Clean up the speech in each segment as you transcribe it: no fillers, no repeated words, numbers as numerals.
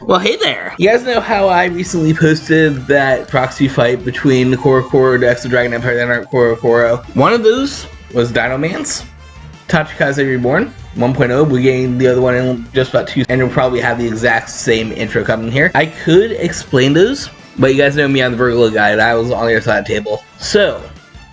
Well, hey there! You guys know how I recently posted that proxy fight between the Koro decks of Dragon Empire that aren't Koro? One of those was Dino Man's Tachikaze Reborn 1.0. We're getting the other one in just about 2, and we'll probably have the exact same intro coming here. I could explain those, but you guys know me, I'm the Virgo guy, and I was on the other side of the table. So,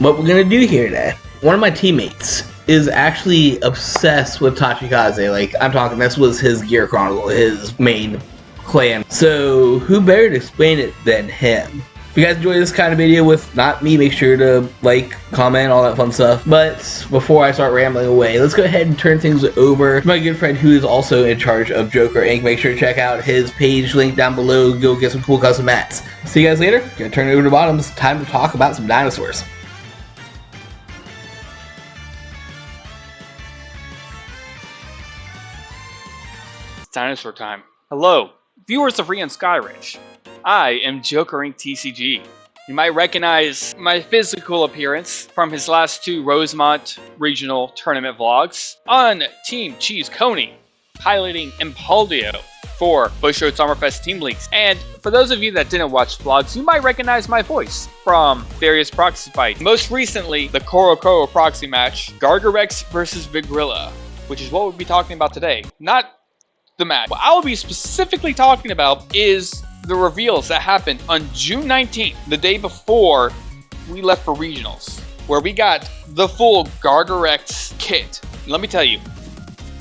what we're gonna do here today, one of my teammates is actually obsessed with Tachikaze. Like, I'm talking, this was his Gear Chronicle, his main clan. So, who better to explain it than him? If you guys enjoy this kind of video with not me, make sure to like, comment, all that fun stuff. But before I start rambling away, let's go ahead and turn things over to my good friend who is also in charge of Joker Inc. Make sure to check out his page, link down below. Go get some cool custom mats. See you guys later. Gonna turn it over to Bottoms. Time to talk about some dinosaurs. Dinosaur time. Hello, viewers of Rian Skyridge. I am Joker Inc TCG. You might recognize my physical appearance from his last 2 Rosemont regional tournament vlogs on Team Cheese Coney, highlighting Impaldio for Bush Road Summerfest Team Leagues. And for those of you that didn't watch vlogs, you might recognize my voice from various proxy fights. Most recently, the Koro proxy match, Gargurex versus Vigrilla, which is what we'll be talking about today. Not the match. What I will be specifically talking about is the reveals that happened on June 19th, the day before we left for regionals, where we got the full Gargurex kit. And let me tell you,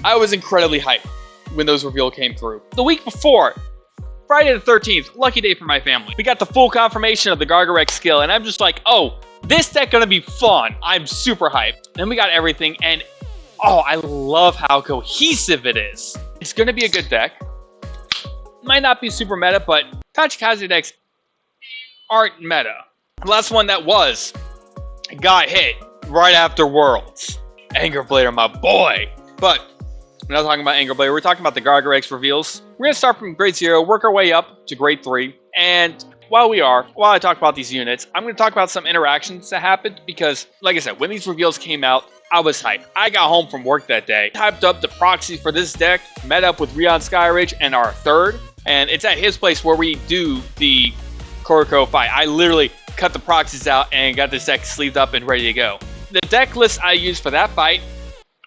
I was incredibly hyped when those reveals came through. The week before, Friday the 13th, lucky day for my family, we got the full confirmation of the Gargurex skill, and I'm just like, oh, this deck gonna be fun. I'm super hyped. Then we got everything, and oh, I love how cohesive it is. It's gonna be a good deck. Might not be super meta, but Tachikaze decks aren't meta. The last one that was got hit right after Worlds. Anger Blader, my boy. But we're not talking about Anger Blader. We're talking about the Gargurex reveals. We're gonna start from grade 0, work our way up to grade 3. And while I talk about these units, I'm gonna talk about some interactions that happened because, like I said, when these reveals came out, I was hyped. I got home from work that day, typed up the proxy for this deck, met up with Rian Skyridge and our third, and it's at his place where we do the Koro fight. I literally cut the proxies out and got this deck sleeved up and ready to go. The deck list I used for that fight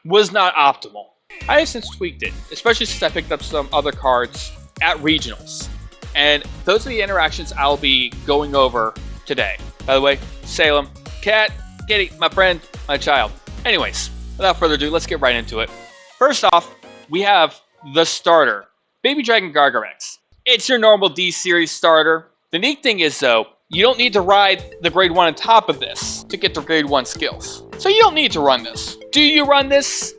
was not optimal. I have since tweaked it, especially since I picked up some other cards at regionals. And those are the interactions I'll be going over today. By the way, Salem, Cat, Kitty, my friend, my child. Anyways, without further ado, let's get right into it. First off, we have the starter, Baby Dragon Gargurex. It's your normal D-Series starter. The neat thing is, though, you don't need to ride the grade 1 on top of this to get the grade 1 skills. So you don't need to run this. Do you run this?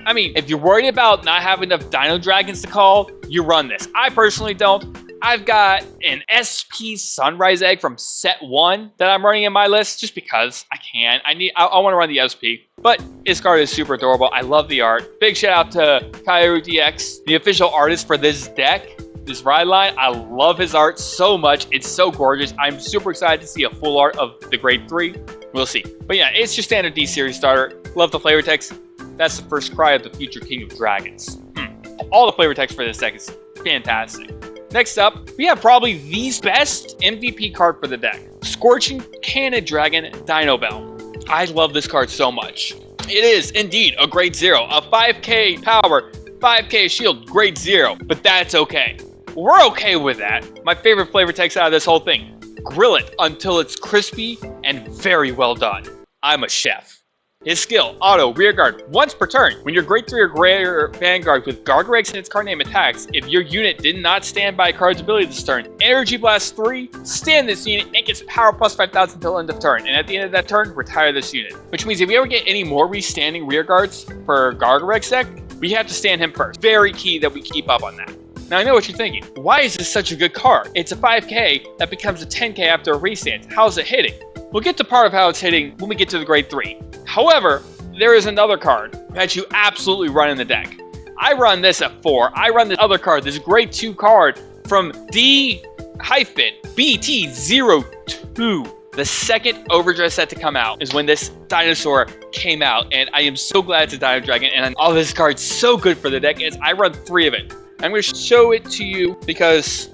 I mean, if you're worried about not having enough Dino Dragons to call, you run this. I personally don't. I've got an SP Sunrise Egg from set 1 that I'm running in my list just because I can. I want to run the SP. But this card is super adorable. I love the art. Big shout out to Kairu DX, the official artist for this deck, this ride line. I love his art so much. It's so gorgeous. I'm super excited to see a full art of the grade 3. We'll see. But yeah, it's your standard D-Series starter. Love the flavor text. That's the first cry of the future King of Dragons. All the flavor text for this deck is fantastic. Next up, we have probably the best MVP card for the deck. Scorching Cannon Dragon Dino Bell. I love this card so much. It is indeed a grade 0, a 5k power, 5k shield, grade 0, but that's okay. We're okay with that. My favorite flavor text out of this whole thing. Grill it until it's crispy and very well done. I'm a chef. His skill, auto, rearguard, once per turn. When your grade 3 or greater Vanguard with Gargurex in its card name attacks, if your unit did not stand by a card's ability this turn, Energy Blast 3, stand this unit and gets power plus 5,000 until end of turn. And at the end of that turn, retire this unit. Which means if you ever get any more restanding rearguards for Gargurex deck, we have to stand him first. Very key that we keep up on that. Now I know what you're thinking. Why is this such a good card? It's a 5k that becomes a 10k after a restand. How is it hitting? We'll get to part of how it's hitting when we get to the grade 3. However, there is another card that you absolutely run in the deck. I run this at 4. I run this other card, this grade 2 card from D-BT02. The second Overdress set to come out is when this Dinosaur came out, and I am so glad it's a Dino Dragon, and all this card's so good for the deck is I run 3 of it. I'm going to show it to you because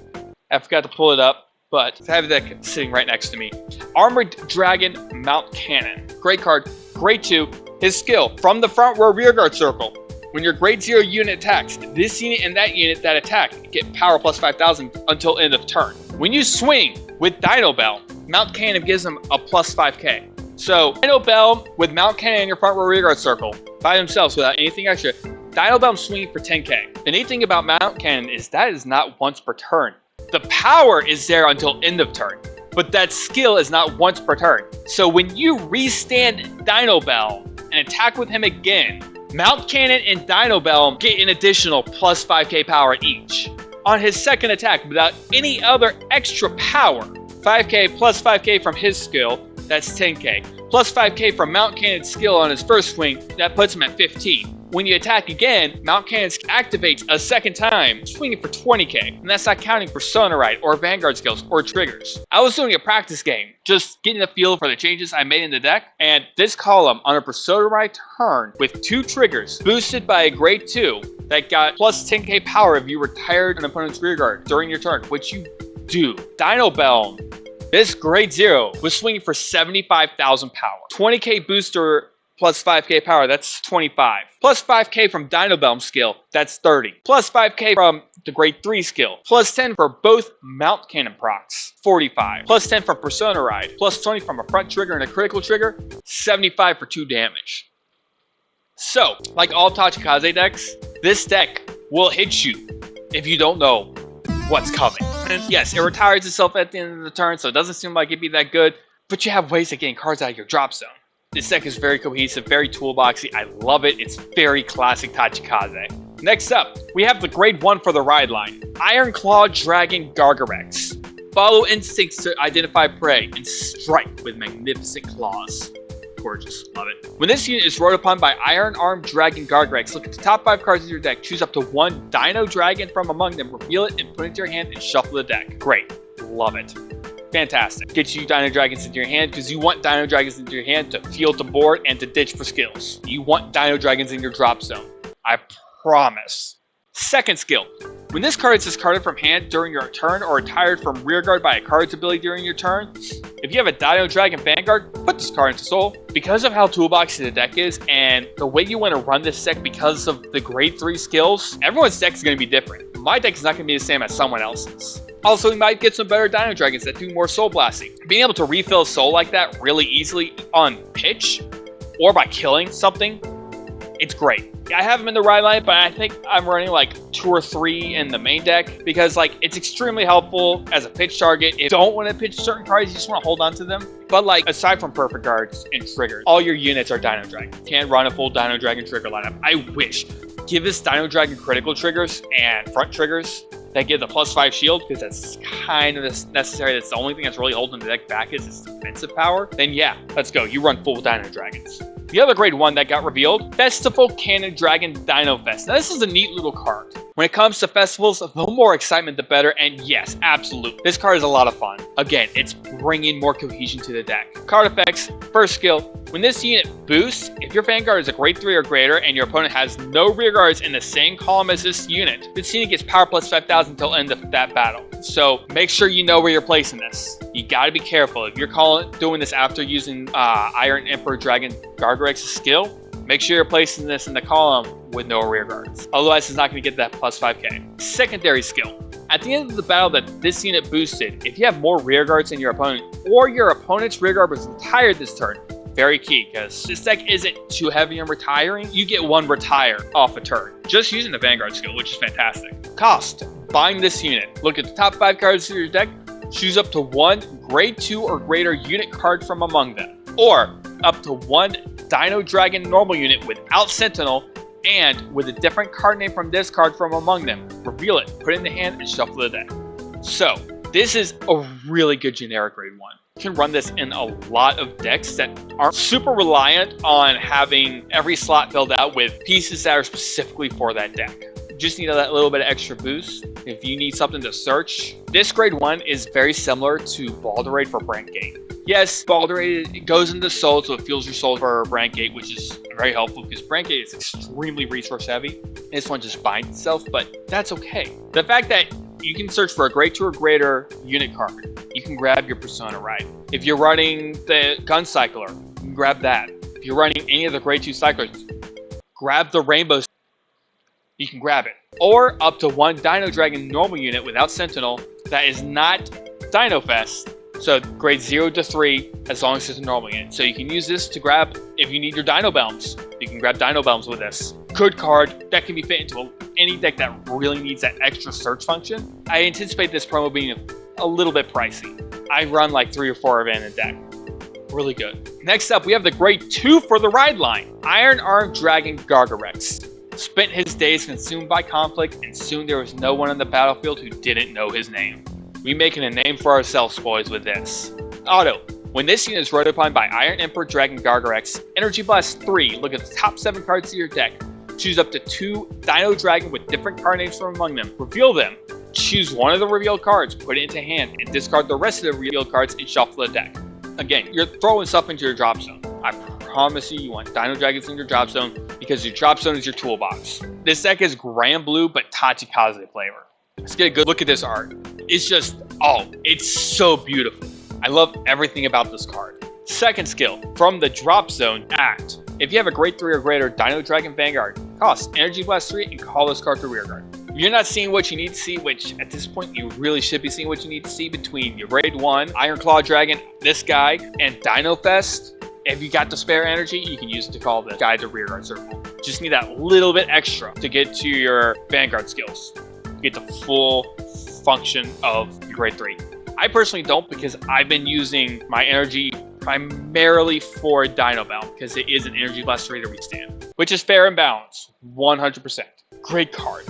I forgot to pull it up, but I have the deck sitting right next to me. Armored Dragon Mount Cannon. Great card. Grade 2. His skill, from the front row rearguard circle. When your grade 0 unit attacks, this unit and that unit that attack get power plus 5,000 until end of turn. When you swing with Dino Bell, Mount Cannon gives them a plus 5k. So, Dino Bell with Mount Cannon in your front row rearguard circle, by themselves without anything extra, Dino Bell swinging for 10k. The neat thing about Mount Cannon is that is not once per turn. The power is there until end of turn, but that skill is not once per turn. So when you restand Dino Bell and attack with him again, Mount Cannon and Dino Bell get an additional plus 5k power each. On his second attack, without any other extra power, 5k plus 5k from his skill, that's 10k. Plus 5k from Mount Cannon's skill on his first swing, that puts him at 15. When you attack again, Mount Cannon activates a second time, swinging for 20k. And that's not counting Persona Ride or Vanguard skills or triggers. I was doing a practice game, just getting a feel for the changes I made in the deck. And this column on a Persona Ride turn with 2 triggers, boosted by a grade 2, that got plus 10k power if you retired an opponent's rearguard during your turn, which you do. Dino Bell, this grade 0 was swinging for 75,000 power. 20k booster plus 5k power, that's 25. Plus 5k from Dino Bell's skill, that's 30. Plus 5k from the grade 3 skill. Plus 10 for both Mount Cannon procs, 45. Plus 10 from Persona Ride. Plus 20 from a front trigger and a critical trigger, 75 for 2 damage. So, like all Tachikaze decks, this deck will hit you if you don't know what's coming. And yes, it retires itself at the end of the turn, so it doesn't seem like it'd be that good, but you have ways of getting cards out of your drop zone. This deck is very cohesive, very toolboxy. I love it. It's very classic Tachikaze. Next up, we have the grade 1 for the ride line. Iron Claw Dragon Gargurex. Follow instincts to identify prey and strike with magnificent claws. Gorgeous. Love it. When this unit is rode upon by Iron Armed Dragon Gargurex, look at the top 5 cards of your deck, choose up to 1 Dino Dragon from among them, reveal it and put it into your hand and shuffle the deck. Great. Love it. Fantastic. Gets you Dino Dragons into your hand because you want Dino Dragons into your hand to field the board and to ditch for skills. You want Dino Dragons in your drop zone. I promise. Second skill. When this card is discarded from hand during your turn or retired from rearguard by a card's ability during your turn, if you have a Dino Dragon Vanguard, put this card into soul. Because of how toolboxy the deck is and the way you want to run this deck because of the grade 3 skills, everyone's deck is going to be different. My deck is not going to be the same as someone else's. Also, we might get some better Dino Dragons that do more soul blasting. Being able to refill soul like that really easily on pitch or by killing something, it's great. I have them in the ride line, but I think I'm running like 2 or 3 in the main deck because like it's extremely helpful as a pitch target. If you don't want to pitch certain cards, you just want to hold on to them. But like aside from perfect guards and triggers, all your units are Dino Dragon. Can't run a full Dino Dragon trigger lineup. I wish. Give this Dino Dragon critical triggers and front triggers that give the plus 5 shield, because that's kind of necessary. That's the only thing that's really holding the deck back is its defensive power. Then yeah, let's go. You run full Dino Dragons. The other grade 1 that got revealed, Festival Cannon Dragon Dino Fest. Now this is a neat little card. When it comes to festivals, the more excitement the better, and yes, absolutely. This card is a lot of fun. Again, it's bringing more cohesion to the deck. Card effects, first skill. When this unit boosts, if your Vanguard is a grade 3 or greater and your opponent has no rearguards in the same column as this unit gets power plus 5,000 until end of that battle. So make sure you know where you're placing this. You gotta be careful. If you're doing this after using Iron Emperor Dragon Gargurex's skill, make sure you're placing this in the column with no rearguards. Otherwise, it's not going to get that plus 5k. Secondary skill. At the end of the battle that this unit boosted, if you have more rearguards than your opponent, or your opponent's rearguard was retired this turn, very key, because this deck isn't too heavy on retiring. You get 1 retire off a turn, just using the Vanguard skill, which is fantastic. Cost. Bind this unit. Look at the top 5 cards of your deck, choose up to 1 grade 2 or greater unit card from among them, or up to 1 Dino Dragon normal unit without Sentinel and with a different card name from this card from among them. Reveal it, put it in the hand, and shuffle the deck. So, this is a really good generic grade 1. You can run this in a lot of decks that aren't super reliant on having every slot filled out with pieces that are specifically for that deck. You just need that little bit of extra boost if you need something to search. This grade 1 is very similar to Baldurate for Brandgate. Yes, Baldurate, it goes into soul, so it fuels your soul for Brandgate, which is very helpful because Brandgate is extremely resource heavy. This one just binds itself, but that's okay. The fact that you can search for a grade 2 or greater unit card, you can grab your Persona Ride. If you're running the Gun Cycler, you can grab that. If you're running any of the grade 2 cyclers, grab the Rainbow. You can grab it. Or up to 1 Dino Dragon normal unit without Sentinel that is not Dino Fest. So grade 0 to 3 as long as it's a normal unit. So you can use this to grab if you need your Dino Belms. You can grab Dino Belms with this. Good card that can be fit into any deck that really needs that extra search function. I anticipate this promo being a little bit pricey. I run like 3 or 4 of it in a deck. Really good. Next up, we have the grade 2 for the ride line. Iron Armed Dragon Gargurex. Spent his days consumed by conflict, and soon there was no one on the battlefield who didn't know his name. We making a name for ourselves, boys, with this. Auto. When this unit is rode upon by Iron Emperor Dragon Gargurex, Energy Blast 3, look at the top 7 cards of your deck. Choose up to 2 Dino Dragon with different card names from among them. Reveal them. Choose one of the revealed cards, put it into hand, and discard the rest of the revealed cards and shuffle the deck. Again, you're throwing stuff into your drop zone. I promise you want Dino Dragons in your drop zone because your drop zone is your toolbox. This deck is Grand Blue but Tachikaze flavor. Let's get a good look at this art. It's just, oh, it's so beautiful. I love everything about this card. Second skill, from the drop zone, Act. If you have a grade 3 or greater Dino Dragon Vanguard, cost Energy Blast 3 and call this card to rearguard. If you're not seeing what you need to see, which at this point you really should be seeing what you need to see between your grade 1, Iron Claw Dragon, this guy, and Dino Fest, if you got the spare energy, you can use it to call the guy to rearguard circle. Just need that little bit extra to get to your Vanguard skills. Get the full function of your grade 3. I personally don't because I've been using my energy primarily for Dino Bound because it is an Energy Blast 3 to restand, which is fair and balanced, 100%. Great card.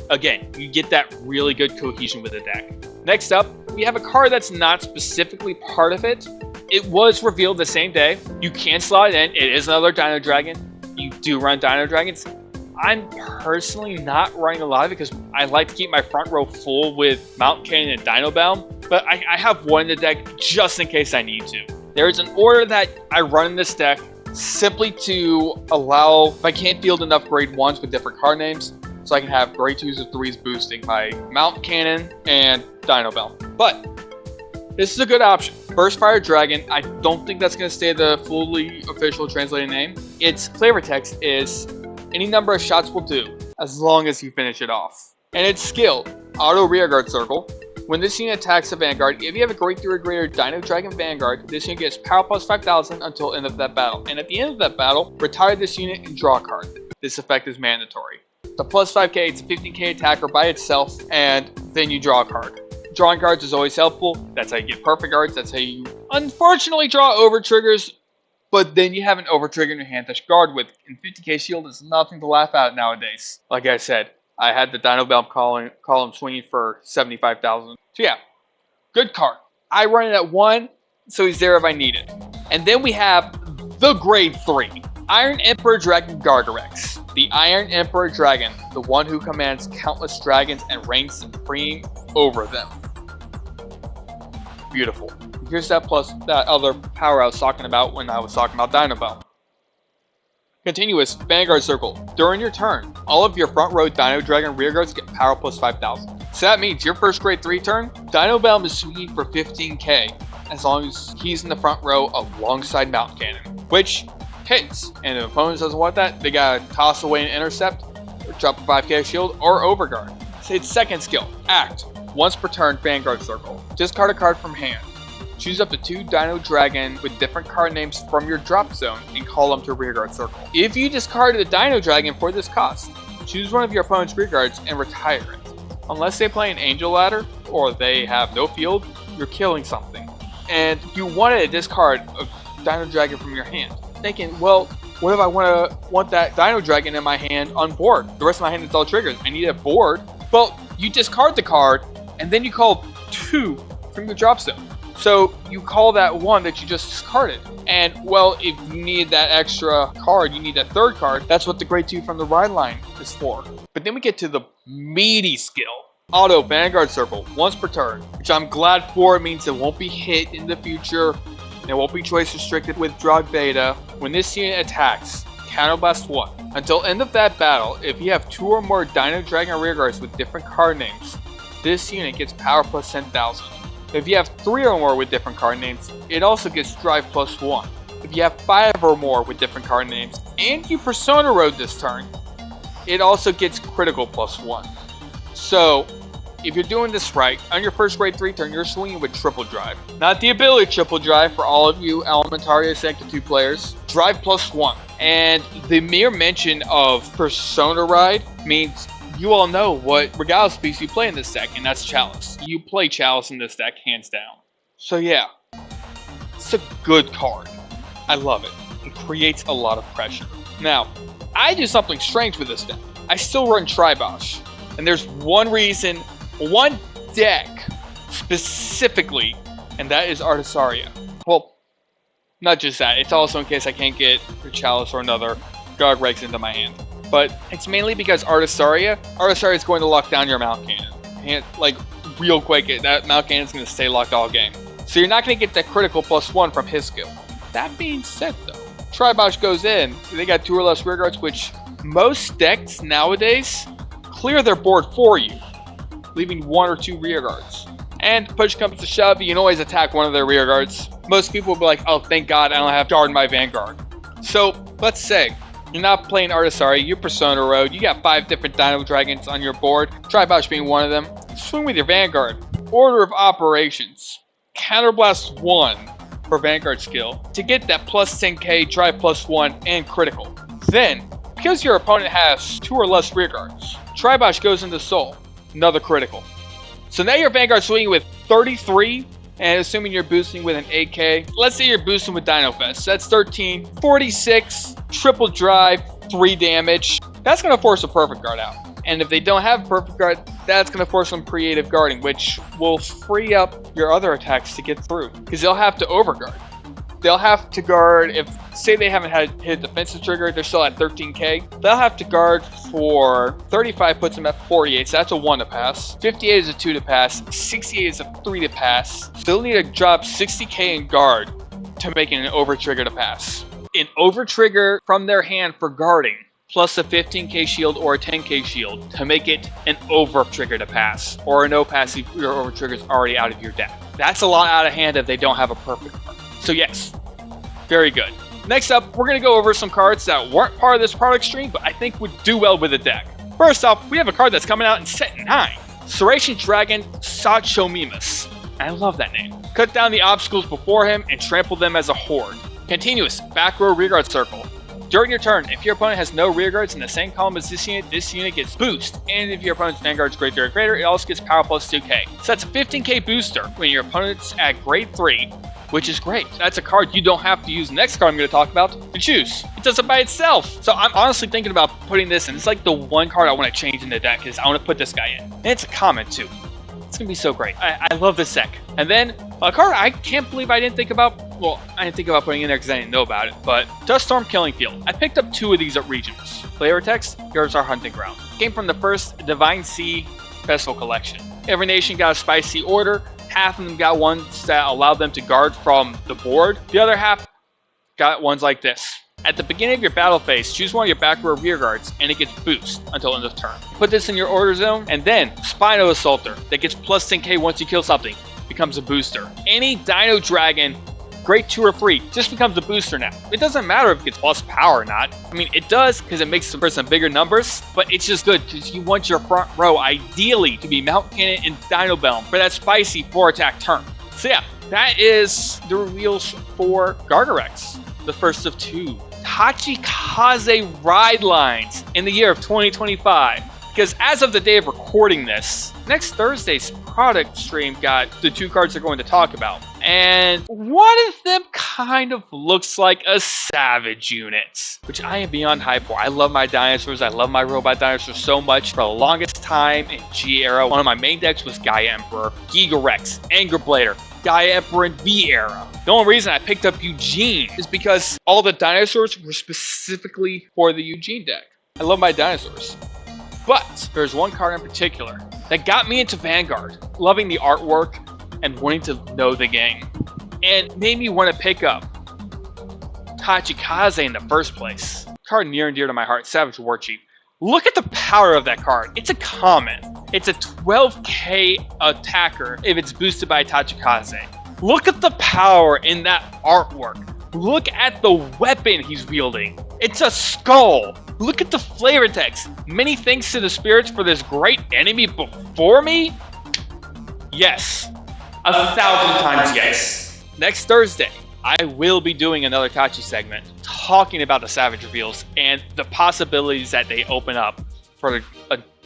Again, you get that really good cohesion with the deck. Next up, we have a card that's not specifically part of it. It was revealed the same day. You can slot it in. It is another Dino Dragon. You do run Dino Dragons. I'm personally not running a lot of it because I like to keep my front row full with Mountain Cannon and Dino Bound, but I have one in the deck just in case I need to. There is an order that I run in this deck simply to allow, if I can't field enough grade 1s with different card names, so I can have grade 2s or 3s boosting my Mountain Cannon and Dino Bound. But this is a good option. Burst Fire Dragon, I don't think that's going to stay the fully official translated name. Its flavor text is, any number of shots will do, as long as you finish it off. And its skill, Auto Rearguard Circle. When this unit attacks a Vanguard, if you have a grade 3 or greater Dino Dragon Vanguard, this unit gets power plus 5,000 until end of that battle. And at the end of that battle, retire this unit and draw a card. This effect is mandatory. The plus 5k, it's a 15k attacker by itself, and then you draw a card. Drawing cards is always helpful. That's how you get perfect cards. That's how you unfortunately draw over triggers, but then you have an over trigger in your hand to guard with. And 50k shield is nothing to laugh at nowadays. Like I said, I had the Dino Belt column swinging for 75,000. So yeah, good card. I run it at 1, so he's there if I need it. And then we have the grade 3, Iron Emperor Dragon Gargurex. The Iron Emperor Dragon, the one who commands countless dragons and reigns supreme over them. Beautiful. Here's that plus that other power I was talking about when I was talking about Dino Belt. Continuous Vanguard Circle. During your turn, all of your front row Dino Dragon rearguards get power plus 5,000. So that means your first grade 3 turn, Dino Belt is swinging for 15k, as long as he's in the front row alongside Mountain Cannon, which hits. And if opponent doesn't want that, they gotta toss away an intercept, or drop a 5k shield, or overguard. So its second skill, Act. Once per turn, Vanguard Circle. Discard a card from hand. Choose up to 2 Dino Dragon with different card names from your drop zone and call them to Rearguard Circle. If you discarded a Dino Dragon for this cost, choose one of your opponent's rearguards and retire it. Unless they play an Angel Ladder or they have no field, you're killing something. And you wanted to discard a Dino Dragon from your hand. Thinking, well, what if I want that Dino Dragon in my hand on board? The rest of my hand is all triggers. I need a board. Well, you discard the card, and then you call 2 from your drop zone. So you call that 1 that you just discarded. And, well, if you need that extra card, you need that third card. That's what the grade 2 from the ride line is for. But then we get to the meaty skill. Auto Vanguard Circle, once per turn. Which I'm glad for. It means it won't be hit in the future. It won't be choice restricted with drug beta. When this unit attacks, Counterblast 1. Until end of that battle, if you have 2 or more Dino Dragon rearguards with different card names, this unit gets power plus 10,000. If you have 3 or more with different card names, it also gets drive plus 1. If you have 5 or more with different card names, and you Persona Road this turn, it also gets critical plus 1. So, if you're doing this right, on your first grade 3 turn, you're swinging with triple drive. Not the ability triple drive for all of you Elementaria Sanctum 2 players. Drive plus 1. And the mere mention of Persona Ride means you all know what Regallus piece you play in this deck, and that's Chalice. You play Chalice in this deck, hands down. So yeah, it's a good card. I love it. It creates a lot of pressure. Now, I do something strange with this deck. I still run Tribosh. And there's one reason, one deck specifically, and that is Artisaria. Well, not just that. It's also in case I can't get a Chalice or another Gargurex into my hand. But it's mainly because Artisaria is going to lock down your Mount Cannon. And, like, real quick, that Mount Cannon is going to stay locked all game. So you're not going to get that critical plus 1 from his skill. That being said, though, Tribosh goes in. They got 2 or less rearguards, which most decks nowadays clear their board for you, leaving 1 or 2 rearguards. And push comes to shove, you can always attack one of their rearguards. Most people will be like, oh, thank God I don't have to guard my Vanguard. So, let's say you're not playing Artisaria, you're Persona Road, you got 5 different Dino Dragons on your board, Tribosh being one of them. Swing with your Vanguard. Order of operations. Counterblast 1 for Vanguard skill to get that plus 10k, drive plus 1, and critical. Then, because your opponent has 2 or less rearguards, Tribosh goes into Soul, another critical. So now your Vanguard swinging with 33, and assuming you're boosting with an 8k, let's say you're boosting with Dino Fest, that's 13, 46, triple drive, 3 damage. That's going to force a Perfect Guard out. And if they don't have Perfect Guard, that's going to force some creative guarding, which will free up your other attacks to get through. Because they'll have to overguard. They'll have to guard, if, say they haven't hit a defensive trigger, they're still at 13k. They'll have to guard for 35, puts them at 48, so that's a 1 to pass. 58 is a 2 to pass. 68 is a 3 to pass. So they'll need to drop 60k in guard to make it an over trigger to pass. An over trigger from their hand for guarding, plus a 15k shield or a 10k shield to make it an over trigger to pass, or a no pass if your over trigger is already out of your deck. That's a lot out of hand if they don't have a perfect card. So yes, very good. Next up, we're going to go over some cards that weren't part of this product stream, but I think would do well with the deck. First off, we have a card that's coming out in set 9. Serration Dragon Sachomimus. I love that name. Cut down the obstacles before him and trample them as a horde. Continuous, back row rearguard circle. During your turn, if your opponent has no rearguards in the same column as this unit gets boost. And if your opponent's Vanguard's grade 3 or greater, it also gets power plus 2k. So that's a 15k booster when your opponent's at grade 3, which is great. That's a card you don't have to use the next card I'm going to talk about to choose. It does it by itself. So I'm honestly thinking about putting this in. It's like the one card I want to change in the deck is I want to put this guy in. And it's a common too. It's going to be so great. I love this deck. And then a card I can't believe I didn't think about. Well, I didn't think about putting in there because I didn't know about it, but Duststorm Killing Field. I picked up 2 of these at Regionals. Flavor text, here's our hunting ground. Came from the first Divine Sea Festival collection. Every nation got a spicy order. Half of them got ones that allowed them to guard from the board. The other half got ones like this. At the beginning of your battle phase, choose one of your back row rear guards, and it gets boost until end of turn. Put this in your order zone, and then Spino Assaulter that gets plus 10k once you kill something becomes a booster. Any Dino Dragon, grade 2 or 3, just becomes a booster now. It doesn't matter if it gets plus power or not. I mean, it does because it makes for some bigger numbers, but it's just good because you want your front row ideally to be Mount Cannon and Dino Belm for that spicy 4-attack turn. So yeah, that is the reveals for Gargurex, the first of 2 Tachikaze ride lines in the year of 2025. Because as of the day of recording this, next Thursday's product stream got the 2 cards they're going to talk about. And one of them kind of looks like a Savage unit, which I am beyond hype for. I love my dinosaurs. I love my robot dinosaurs so much. For the longest time in G era, one of my main decks was Gaia Emperor, Gargurex, Anger Blader, Gaia Emperor in V era. The only reason I picked up Eugene is because all the dinosaurs were specifically for the Eugene deck. I love my dinosaurs. But there's one card in particular that got me into Vanguard, loving the artwork and wanting to know the game, and made me want to pick up Tachikaze in the first place. card near and dear to my heart, Savage War Chief. Look at the power of that card. It's a common. It's a 12k attacker if it's boosted by Tachikaze. Look at the power in that artwork. Look at the weapon he's wielding. It's a skull. Look at the flavor text. Many thanks to the spirits for this great enemy before me? Yes. 1,000 times yes. Next Thursday, I will be doing another Tachi segment talking about the Savage reveals and the possibilities that they open up for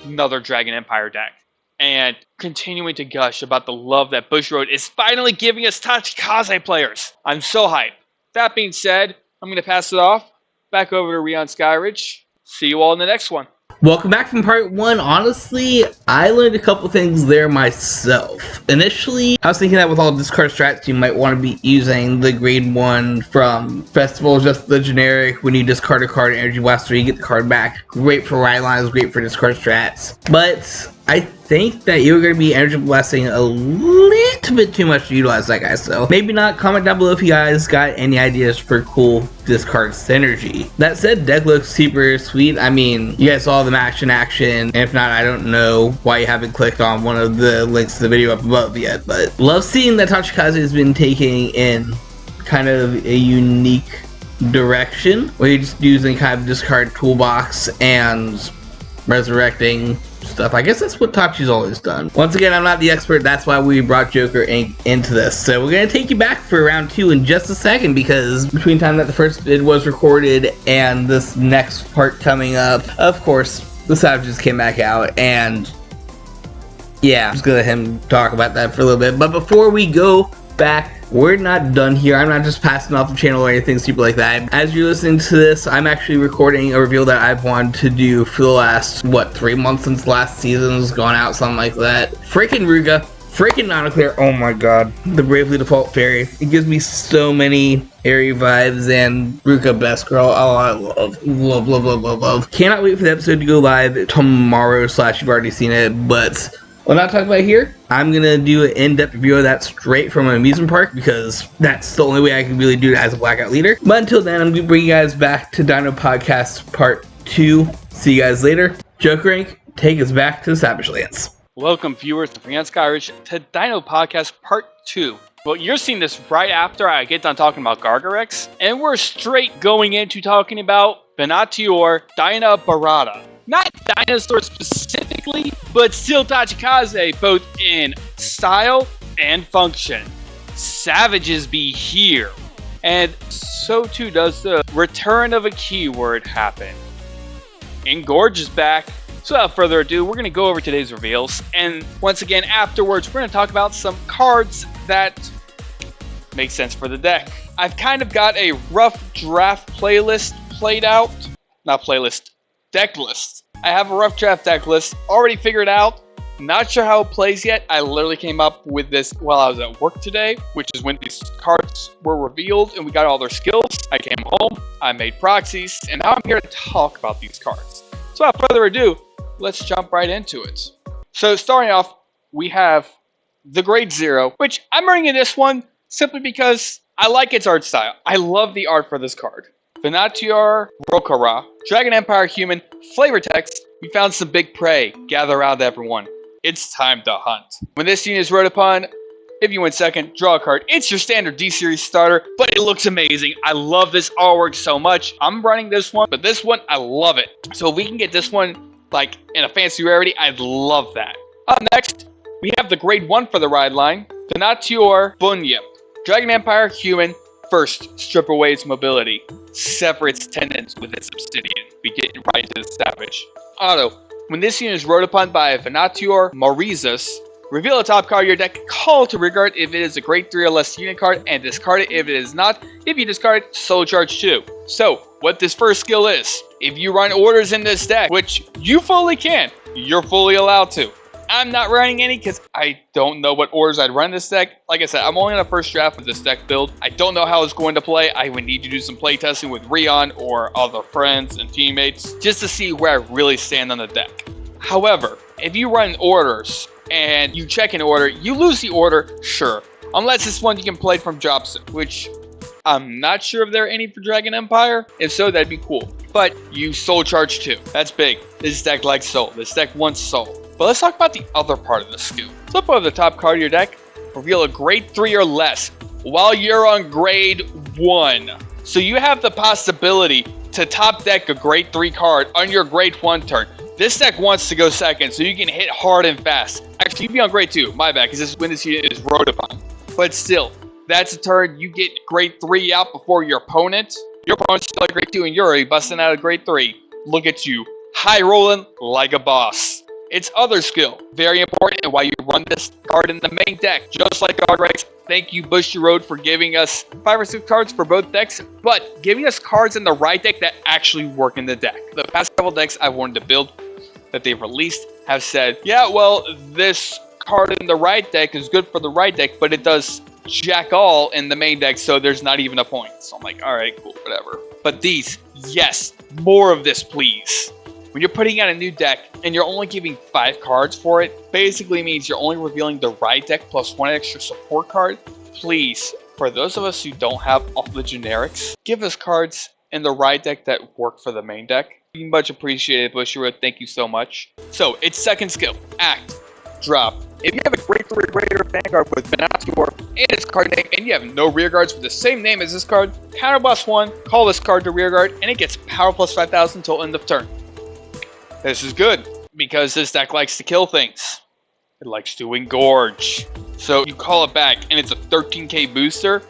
another Dragon Empire deck. And continuing to gush about the love that Bushiroad is finally giving us Tachikaze players. I'm so hyped. That being said, I'm going to pass it off back over to Rion Skyridge. See you all in the next one. Welcome back from part 1. Honestly, I learned a couple things there myself. Initially, I was thinking that with all discard strats, you might want to be using the grade 1 from Festival, just the generic. When you discard a card, Energy Blaster, you get the card back. Great for right lines, great for discard strats. But I think that you're going to be Energy Blasting a little bit too much to utilize that guy, so maybe not. Comment down below if you guys got any ideas for cool discard synergy. That said, deck looks super sweet. I mean, you guys saw the match in action, and if not, I don't know why you haven't clicked on one of the links to the video up above yet, but love seeing that Tachikaze has been taking in kind of a unique direction, where you're just using kind of discard toolbox and resurrecting stuff. I guess that's what Tachi's always done. Once again, I'm not the expert. That's why we brought Joker Inc into this. So we're going to take you back for round 2 in just a second, because between time that the first vid was recorded and this next part coming up, of course, the Savages came back out, and yeah, I'm just going to let him talk about that for a little bit. But before we go back, we're not done here. I'm not just passing off the channel or anything stupid like that. As you're listening to this, I'm actually recording a reveal that I've wanted to do for the last, 3 months since last season's gone out, something like that. Freaking Ruga, freaking Nanoclear, oh my god. The Bravely Default Fairy. It gives me so many airy vibes, and Ruka Best Girl. Oh, I love. Cannot wait for the episode to go live tomorrow, / you've already seen it, but what I'm not talking about here, I'm going to do an in-depth review of that straight from an amusement park, because that's the only way I can really do it as a blackout leader. But until then, I'm going to bring you guys back to Dino Podcast Part 2. See you guys later. Joker Inc, take us back to the Savage Lands. Welcome, viewers of Rion Skyridge, to Dino Podcast Part 2. Well, you're seeing this right after I get done talking about Gargurex, and we're straight going into talking about Venatior Dinabarata. Not Dinosaur specifically, but still Tachikaze, both in style and function. Savages be here. And so too does the return of a keyword happen. Engorge is back. So without further ado, we're going to go over today's reveals. And once again, afterwards, we're going to talk about some cards that make sense for the deck. I've kind of got a rough draft playlist played out. Not playlist. Deck list. I have a rough draft deck list already figured out. Not sure how it plays yet. I literally came up with this while I was at work today, which is when these cards were revealed and we got all their skills. I came home, I made proxies, and now I'm here to talk about these cards. So without further ado, let's jump right into it. So starting off, we have the Grade 0, which I'm bringing this one simply because I like its art style. I love the art for this card. Venatior Rokara, Dragon Empire Human, flavor text, we found some big prey. Gather around everyone. It's time to hunt. When this scene is wrote upon, if you win second, draw a card. It's your standard D-Series starter, but it looks amazing. I love this artwork so much. I'm running this one, but this one, I love it. So if we can get this one, like, in a fancy rarity, I'd love that. Up next, we have the Grade 1 for the ride line, Venatior Bunyip, Dragon Empire Human. First, strip away its mobility. Sever its tendons with its obsidian. We get right into the Savage. Auto. When this unit is wrote upon by Venatior Maurizus, reveal a top card of your deck, call to regard if it is a Grade 3 or less unit card, and discard it if it is not. If you discard it, solo charge 2. So, what this first skill is, if you run orders in this deck, which you fully can, you're fully allowed to. I'm not running any because I don't know what orders I'd run this deck. Like I said, I'm only on the first draft of this deck build. I don't know how it's going to play. I would need to do some play testing with Rion or other friends and teammates just to see where I really stand on the deck. However, if you run orders and you check an order, you lose the order, sure. Unless it's one you can play from Dropsuit, which I'm not sure if there are any for Dragon Empire. If so, that'd be cool. But you Soul Charge 2. That's big. This deck likes Soul. This deck wants Soul. But let's talk about the other part of the skill. Flip over the top card of your deck. Reveal a grade 3 or less while you're on grade 1. So you have the possibility to top deck a grade 3 card on your grade 1 turn. This deck wants to go second, so you can hit hard and fast. Actually, you'd be on grade 2. My bad, because this is when this unit is rode upon. But still, that's a turn you get grade 3 out before your opponent. Your opponent's still at grade 2, and you're already busting out of grade 3. Look at you, high rolling like a boss. Its other skill, very important, and why you run this card in the main deck, just like Gargurex. Thank you, Bushy Road, for giving us 5 or 6 cards for both decks, but giving us cards in the right deck that actually work in the deck. The past couple decks I wanted to build that they've released have said, yeah, well, this card in the right deck is good for the right deck, but it does jack all in the main deck, so there's not even a point. So I'm like, alright, cool, whatever. But these, yes, more of this, please. When you're putting out a new deck and you're only giving 5 cards for it, basically means you're only revealing the right deck plus 1 extra support card. Please, for those of us who don't have all the generics, give us cards in the right deck that work for the main deck. Much appreciated, Bushiroad. Thank you so much. So, its second skill, Act, Drop. If you have a grade 3 or greater Vanguard with Dinosaur and its card name, and you have no rear guards with the same name as this card, counterblast 1, call this card to rear guard, and it gets power plus 5,000 until end of turn. This is good, because this deck likes to kill things. It likes to engorge. So you call it back, and it's a 13k booster.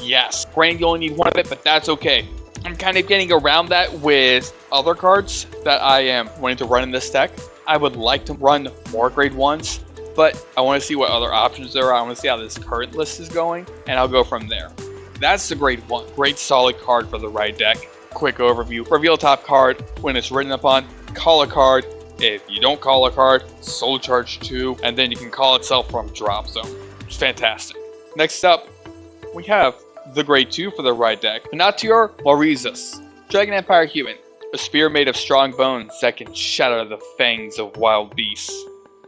Yes, granted you only need 1 of it, but that's okay. I'm kind of getting around that with other cards that I am wanting to run in this deck. I would like to run more grade 1s, but I want to see what other options there are. I want to see how this current list is going, and I'll go from there. That's the grade 1. Great solid card for the right deck. Quick overview. Reveal top card when it's written upon. Call a card. If you don't call a card, Soul Charge 2, and then you can call itself from Drop Zone. It's fantastic. Next up, we have the grade 2 for the right deck. Venatior Marizus. Dragon Empire Human. A spear made of strong bones that can shatter the fangs of wild beasts.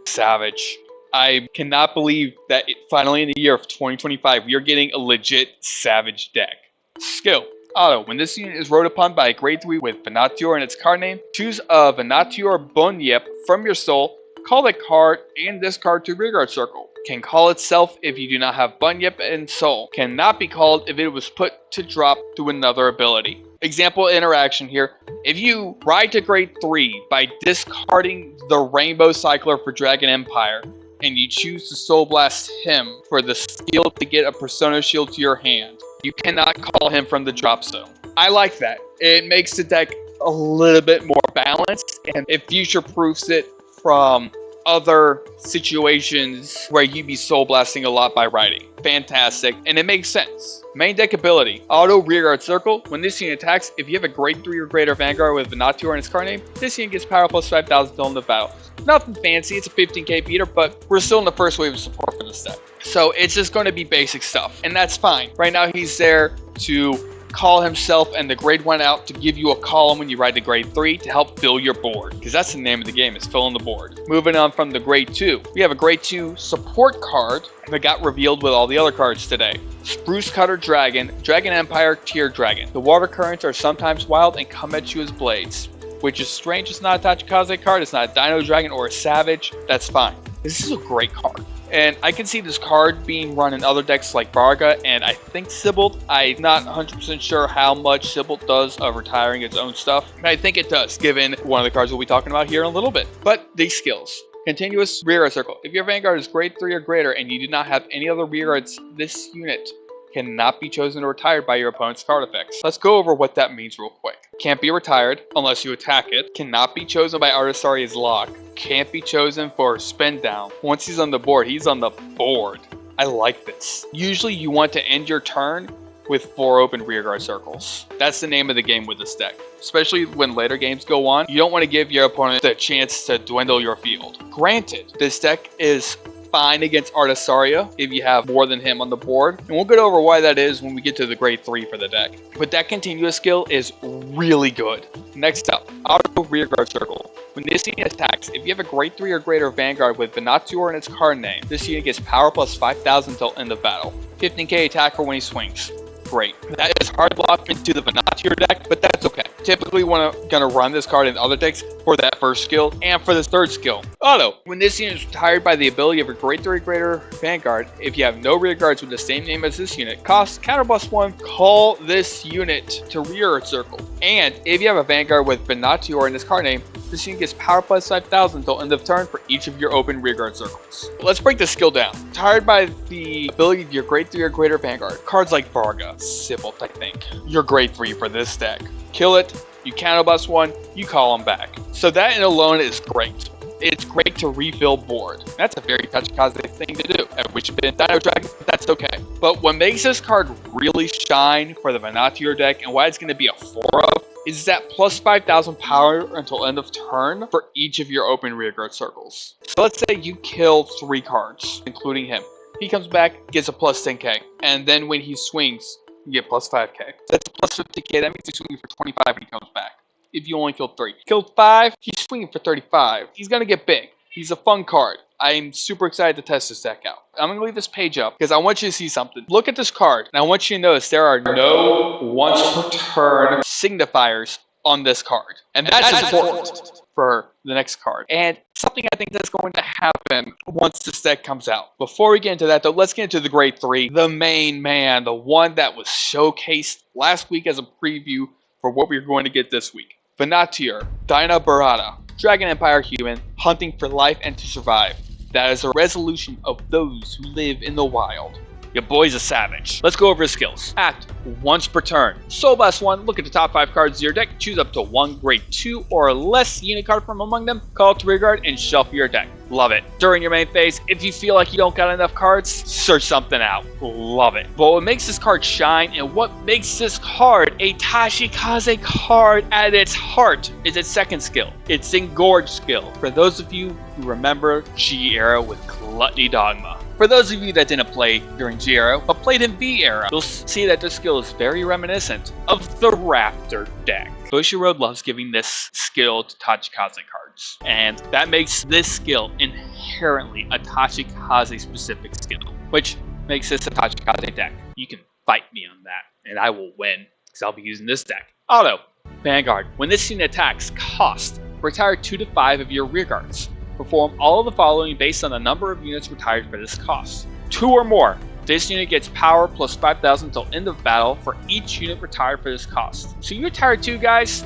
Savage. I cannot believe that finally in the year of 2025, we are getting a legit Savage deck. Skill. Auto. When this unit is rode upon by a grade 3 with Venatior in its card name, choose a Venatior Bunyip from your soul, call that card and this card to rearguard circle. Can call itself if you do not have Bunyip and soul. Cannot be called if it was put to drop to another ability. Example interaction here. If you ride to grade 3 by discarding the Rainbow Cycler for Dragon Empire, and you choose to Soul Blast him for the skill to get a Persona Shield to your hand, you cannot call him from the drop zone. I like that. It makes the deck a little bit more balanced, and it future-proofs it from other situations where you'd be soul blasting a lot by riding. Fantastic, and it makes sense. Main deck ability, auto rearguard circle. When this unit attacks, if you have a grade 3 or greater Vanguard with Venatior in its card name, this unit gets power plus 5,000 till end of battle. Nothing fancy, it's a 15k beater, but we're still in the first wave of support for this deck. So it's just going to be basic stuff, and that's fine. Right now he's there to call himself and the grade 1 out to give you a column when you ride to grade 3 to help fill your board, because that's the name of the game, is filling the board. Moving on from the grade 2, we have a grade 2 support card that got revealed with all the other cards today. Spruce Cutter Dragon, Dragon Empire Tear Dragon. The water currents are sometimes wild and come at you as blades, which is strange. It's not a Tachikaze card, it's not a Dino Dragon or a Savage, that's fine. This is a great card. And I can see this card being run in other decks like Varga and I think Sybil. I'm not 100% sure how much Sybil does of retiring its own stuff. But I think it does, given one of the cards we'll be talking about here in a little bit. But these skills. Continuous rearguard circle. If your Vanguard is grade 3 or greater and you do not have any other rearguards, this unit cannot be chosen or retired by your opponent's card effects. Let's go over what that means real quick. Can't be retired unless you attack it. Cannot be chosen by Artisaria's lock. Can't be chosen for spin down. Once he's on the board, he's on the board. I like this. Usually you want to end your turn with 4 open rearguard circles. That's the name of the game with this deck. Especially when later games go on, you don't want to give your opponent the chance to dwindle your field. Granted, this deck is fine against Artisaria if you have more than him on the board, and we'll go over why that is when we get to the grade 3 for the deck. But that continuous skill is really good. Next up, auto rearguard circle. When this unit attacks, if you have a grade 3 or greater Vanguard with Venatior in its card name, this unit gets power plus 5,000 till end of battle. 15k attacker when he swings. great. That is hard locked into the Vanguard deck, but that's okay. Typically gonna run this card in other decks for that first skill and for this third skill. Auto. When this unit is retired by the ability of your Grade 3 greater Vanguard, if you have no rear guards with the same name as this unit, cost +1, call this unit to rear circle. And if you have a Vanguard with Vanguard in this card name, this unit gets power +5,000 until end of turn for each of your open rearguard circles. Let's break this skill down. Tired by the ability of your Grade 3 or greater Vanguard. Cards like Varga, Sybil, I think. You're Grade 3 for this deck. Kill it, you +1, you call them back. So that in alone is great. It's great to refill board. That's a very Tachikaze thing to do. I wish it had been Dino Dragon, but that's okay. But what makes this card really shine for the Vanguard deck and why it's going to be a 4 of is that +5,000 power until end of turn for each of your open rearguard circles. So let's say you kill 3 cards, including him. He comes back, gets a +10k, and then when he swings, you get +5k. That's +50k, that means he's swinging for 25 when he comes back. If you only killed 3. Killed 5, he's swinging for 35. He's gonna get big. He's a fun card. I'm super excited to test this deck out. I'm gonna leave this page up because I want you to see something. Look at this card, and I want you to notice there are no once per turn signifiers on this card. And that's important for the next card. And something I think that's going to happen once this deck comes out. Before we get into that though, let's get into the Grade 3. The main man, the one that was showcased last week as a preview for what we're going to get this week. Vanguard, Dinabarata, Dragon Empire human, hunting for life and to survive. That is a resolution of those who live in the wild. Your boy's a savage. Let's go over his skills. Act once per turn. Soul Blast 1, look at the top 5 cards of your deck, choose up to 1 Grade 2 or less unit card from among them, call it to rearguard, and shuffle your deck. Love it. During your main phase, if you feel like you don't got enough cards, search something out. Love it. But what makes this card shine and what makes this card a Tachikaze card at its heart is its second skill. Its Engorge skill. For those of you who remember G era with Gluttony Dogma. For those of you that didn't play during G era, but played in B era, you'll see that this skill is very reminiscent of the Raptor deck. Bushiroad loves giving this skill to Tachikaze cards, and that makes this skill inherently a Tachikaze specific skill, which makes this a Tachikaze deck. You can fight me on that, and I will win, because I'll be using this deck. Auto. Vanguard. When this unit attacks, cost. Retire 2 to 5 of your rearguards. Perform all of the following based on the number of units retired for this cost. 2 or more. This unit gets power +5,000 until end of battle for each unit retired for this cost. So you retired 2 guys,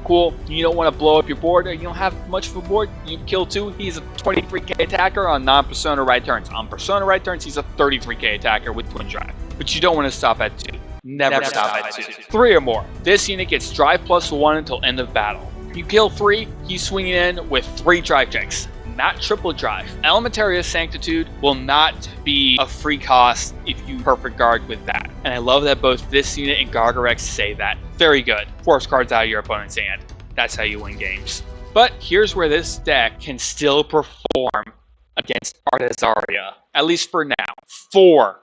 cool. You don't want to blow up your board, or you don't have much of a board, you kill 2. He's a 23k attacker on non-Persona right turns. On Persona right turns, he's a 33k attacker with Twin Drive. But you don't want to stop at 2. Never stop at 2. 3 or more. This unit gets drive +1 until end of battle. You kill 3, he's swinging in with 3 drive checks, not triple drive. Elementaria Sanctitude will not be a free cost if you perfect guard with that. And I love that both this unit and Gargurex say that. Very good. Force cards out of your opponent's hand. That's how you win games. But here's where this deck can still perform against Artazaria, at least for now. 4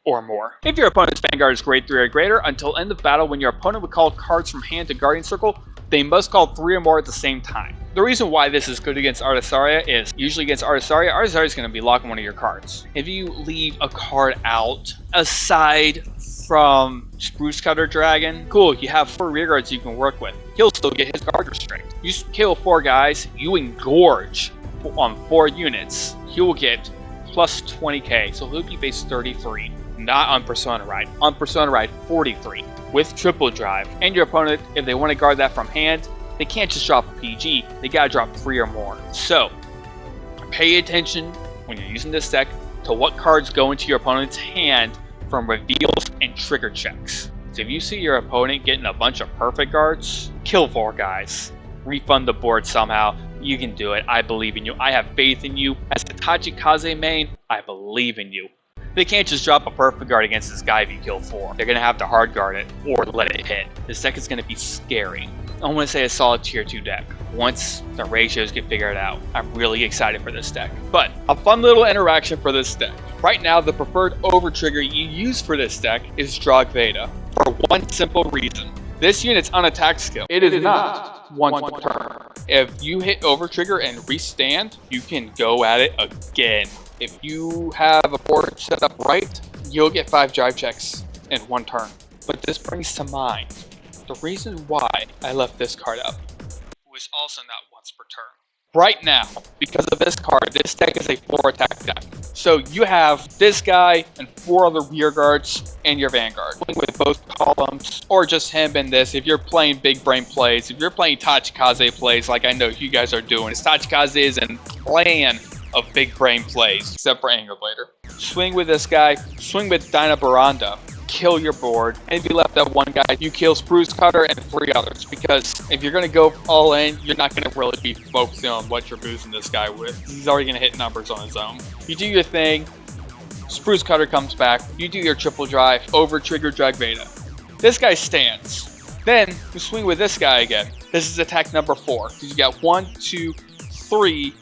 or more. If your opponent's Vanguard is Grade 3 or greater, until end of battle when your opponent would call cards from hand to Guardian Circle, they must call 3 or more at the same time. The reason why this is good against Artazaria is, usually against Artazaria is going to be locking one of your cards. If you leave a card out, aside from Spruce Cutter Dragon, cool, you have 4 rearguards you can work with. He'll still get his guard restraint. You kill 4 guys, you engorge on 4 units, he will get +20k, so he'll be base 33. Not on Persona Ride. On Persona Ride, 43 with triple drive. And your opponent, if they want to guard that from hand, they can't just drop a PG. They gotta drop 3 or more. So, pay attention when you're using this deck to what cards go into your opponent's hand from reveals and trigger checks. So if you see your opponent getting a bunch of perfect guards, kill 4 guys. Refund the board somehow. You can do it. I believe in you. I have faith in you. As a Tachikaze main, I believe in you. They can't just drop a perfect guard against this guy if you kill 4. They're going to have to hard guard it or let it hit. This deck is going to be scary. I want to say a solid tier 2 deck. Once the ratios get figured out, I'm really excited for this deck. But a fun little interaction for this deck. Right now, the preferred over trigger you use for this deck is Drog Veda. For one simple reason. This unit's unattack skill. It is not once per turn. If you hit over trigger and restand, you can go at it again. If you have a board set up right, you'll get 5 drive checks in one turn. But this brings to mind the reason why I left this card up, who is also not once per turn. Right now, because of this card, this deck is a 4 attack deck. So you have this guy and 4 other rear guards and your Vanguard. With both columns, or just him and this, if you're playing big brain plays, if you're playing Tachikaze plays like I know you guys are doing, Tachikaze is in plan of big brain plays, except for Anger Blader. Swing with this guy, swing with Dinabarata, kill your board, and if you left that one guy, you kill Spruce Cutter and 3 others, because if you're going to go all in, you're not going to really be focusing on what you're boosting this guy with. He's already going to hit numbers on his own. You do your thing, Spruce Cutter comes back, you do your triple drive, over trigger Drag Veda. This guy stands. Then you swing with this guy again. This is attack number 4, because you got 1, 2, 3,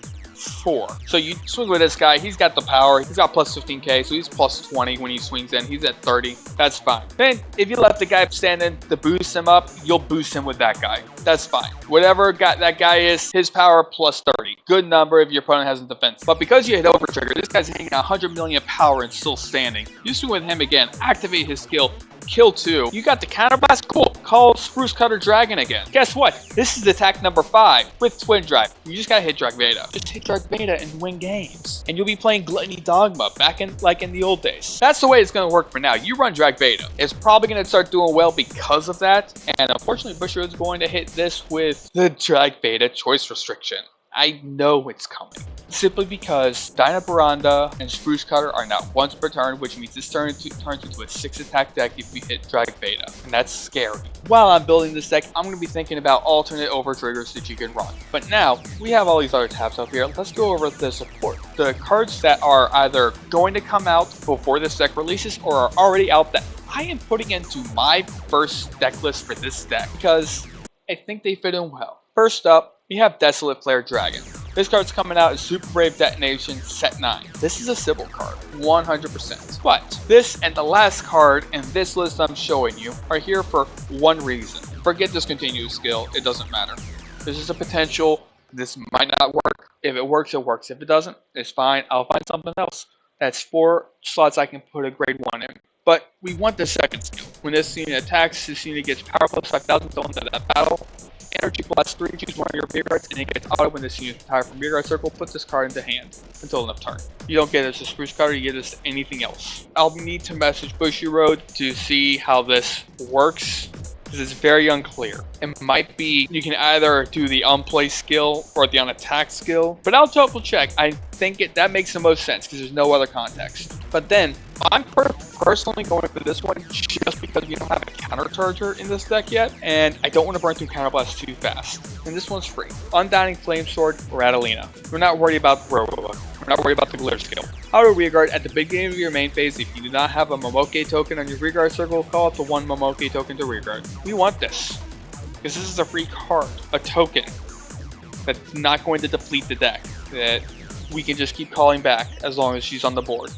4. So you swing with this guy, he's got the power, he's got plus 15k, so he's plus 20 when he swings in, he's at 30, that's fine. Then, if you let the guy standing to boost him up, you'll boost him with that guy, that's fine. Whatever that guy is, his power plus 30. Good number if your opponent has a defense. But because you hit over trigger, this guy's hitting 100 million power and still standing. You swing with him again, activate his skill, kill 2. You got the counterblast, cool. Call Spruce Cutter Dragon again. Guess what? This is attack number 5 with Twin Drive. You just gotta hit Drag Veda. Just hit Drag Veda and win games. And you'll be playing Gluttony Dogma back in the old days. That's the way it's gonna work for now. You run Drag Veda. It's probably gonna start doing well because of that. And unfortunately, Bushiroad's going to hit this with the Drag Veda choice restriction. I know it's coming. Simply because Dinabarata and Spruce Cutter are not once per turn, which means this turns into a 6 attack deck if we hit Drag Veda, and that's scary. While I'm building this deck, I'm going to be thinking about alternate over triggers that you can run. But now, we have all these other tabs up here. Let's go over the support. The cards that are either going to come out before this deck releases or are already out that I am putting into my first deck list for this deck because I think they fit in well. First up, we have Desolate Flare Dragon. This card's coming out as Super Brave Detonation Set 9. This is a Sybil card, 100%. But this and the last card in this list I'm showing you are here for one reason. Forget Discontinuous skill, it doesn't matter. This is a potential, this might not work. If it works, it works. If it doesn't, it's fine, I'll find something else. That's 4 slots I can put a grade 1 in. But we want the second skill. When this unit attacks, this unit gets power plus 5,000 till into that battle. Energy plus 3, choose one of your rear guards, and it gets auto when this unit retired from rear guard circle. Put this card into hand until end of turn. You don't get this to Spruce Cutter, you get this to anything else. I'll need to message Bushiroad to see how this works, because it's very unclear. It might be you can either do the unplay skill or the unattack skill, but I'll double check. I think that makes the most sense because there's no other context. But then I'm personally going for this one just because we don't have a counter charger in this deck yet, and I don't want to burn through counterblast too fast. And this one's free. Undying Flamesword, Ratalina. We're not worried about Robo. We're not worried about the Glitter skill. Auto rearguard at the beginning of your main phase. If you do not have a Momoke token on your rearguard circle, call up the 1 Momoke token to rearguard. We want this because this is a free card, a token that's not going to deplete the deck, that we can just keep calling back as long as she's on the board.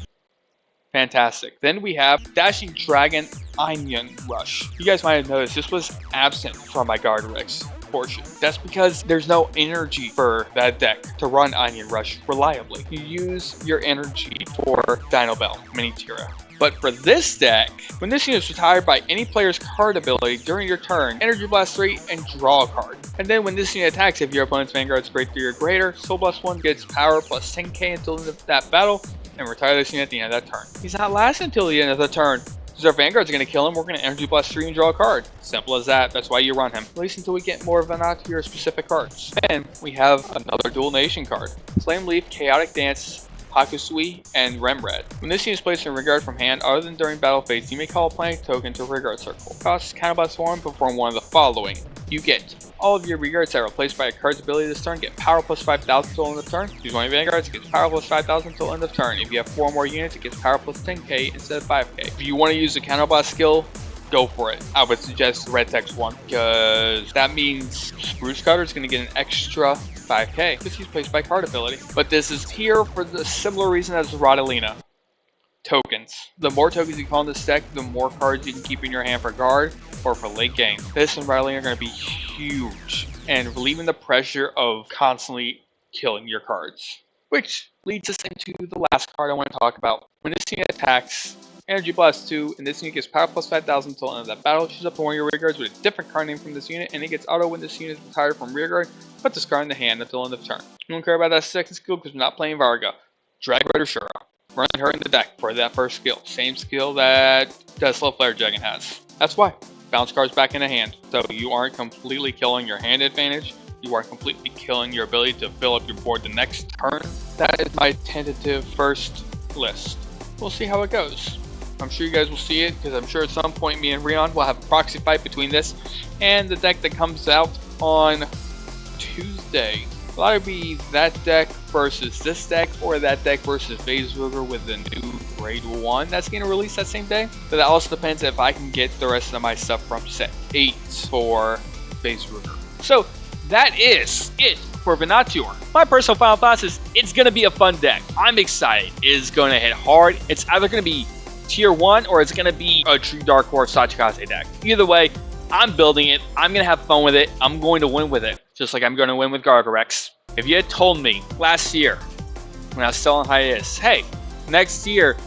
Fantastic. Then we have Dashing Dragon Onion Rush. You guys might have noticed this was absent from my Gargurex portion. That's because there's no energy for that deck to run Onion Rush reliably. You use your energy for Dino Bell, Mini Tira. But for this deck, when this unit is retired by any player's card ability during your turn, Energy Blast 3 and draw a card. And then when this unit attacks, if your opponent's Vanguard's grade 3 or greater, Soul Blast 1 gets power plus 10k until the end of that battle, and retire this unit at the end of that turn. He's not lasting until the end of the turn, because our Vanguard's going to kill him, we're going to Energy Blast 3 and draw a card. Simple as that, that's why you run him. At least until we get more of an out to your specific cards. Then we have another Dual Nation card. Flame Leaf, Chaotic Dance, Hakusui, and Remred. When this unit is placed in Vanguard from hand, other than during battle phase, you may call a planet token to Vanguard circle. Costs Counterblast 1, perform one of the following. You get all of your rearguards that are replaced by a card's ability this turn get power plus 5,000 till end of turn. Choose one of your Vanguards, it gets power plus 5,000 till end of turn. If you have 4 more units, it gets power plus 10k instead of 5k. If you want to use the Counterblast skill, go for it. I would suggest Red Text 1, because that means Spruce Cutter is going to get an extra 5k because he's placed by card ability. But this is here for the similar reason as Ratalina. Tokens. The more tokens you call in this deck, the more cards you can keep in your hand for guard or for late game. This and Ratalina are going to be huge and relieving the pressure of constantly killing your cards. Which leads us into the last card I want to talk about. When this unit attacks Energy Blast 2, and this unit gets power plus 5,000 until the end of that battle. Choose up to one of your rear guards with a different card name from this unit, and it gets auto when this unit is retired from rear guard. Put this card in the hand until end of turn. You don't care about that second skill because we're not playing Varga. Drag Rider Shura. Run her in the deck for that first skill. Same skill that Tesla Flare Dragon has. That's why. Bounce cards back in the hand. So you aren't completely killing your hand advantage. You are completely killing your ability to fill up your board the next turn. That is my tentative first list. We'll see how it goes. I'm sure you guys will see it because I'm sure at some point me and Rion will have a proxy fight between this and the deck that comes out on Tuesday. It'll either be that deck versus this deck or that deck versus Vaseruger with the new grade 1 that's going to release that same day. But that also depends if I can get the rest of my stuff from set 8 for Vaseruger. So that is it for Venator. My personal final thoughts is it's going to be a fun deck. I'm excited. It's going to hit hard. It's either going to be tier 1 or it's going to be a true Dark Horse Sachikaze deck. Either way, I'm building it. I'm going to have fun with it. I'm going to win with it. Just like I'm going to win with Gargurex. If you had told me last year when I was still on hiatus, hey, next year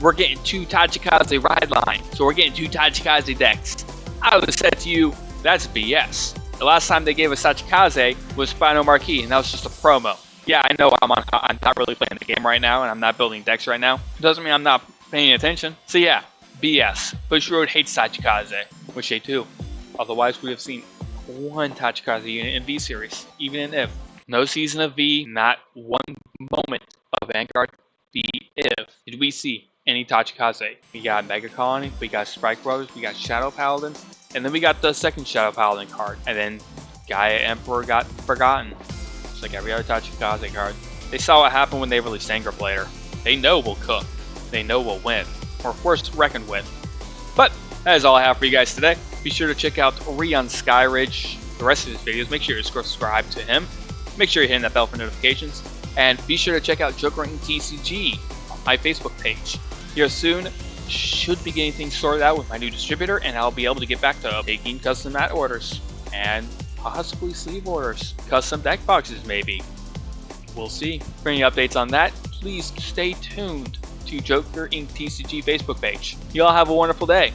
we're getting 2 Tachikaze ride lines, so we're getting 2 Tachikaze decks, I would have said to you, that's BS. The last time they gave us Tachikaze was Spino Marquis, and that was just a promo. Yeah, I know I'm not really playing the game right now, and I'm not building decks right now. It doesn't mean I'm not paying attention. So yeah, BS. Bushiroad hates Tachikaze, which they do. Otherwise, we have seen 1 Tachikaze unit in V series, even in If. No season of V, not one moment of Vanguard V If did we see any Tachikaze. We got Mega Colony, we got Sprite Brothers, we got Shadow Paladins, and then we got the second Shadow Paladin card. And then Gaia Emperor got forgotten. Just like every other Tachikaze card. They saw what happened when they released Anger Blader. They know we'll cook. They know we'll win. Or force reckoned with. But that is all I have for you guys today. Be sure to check out Rion Skyridge. The rest of his videos, make sure you subscribe to him. Make sure you're hitting that bell for notifications. And be sure to check out Joker Inc TCG on my Facebook page. Here soon, should be getting things sorted out with my new distributor, and I'll be able to get back to taking custom mat orders. And possibly sleeve orders. Custom deck boxes, maybe. We'll see. For any updates on that, please stay tuned to Joker Inc TCG Facebook page. You all have a wonderful day.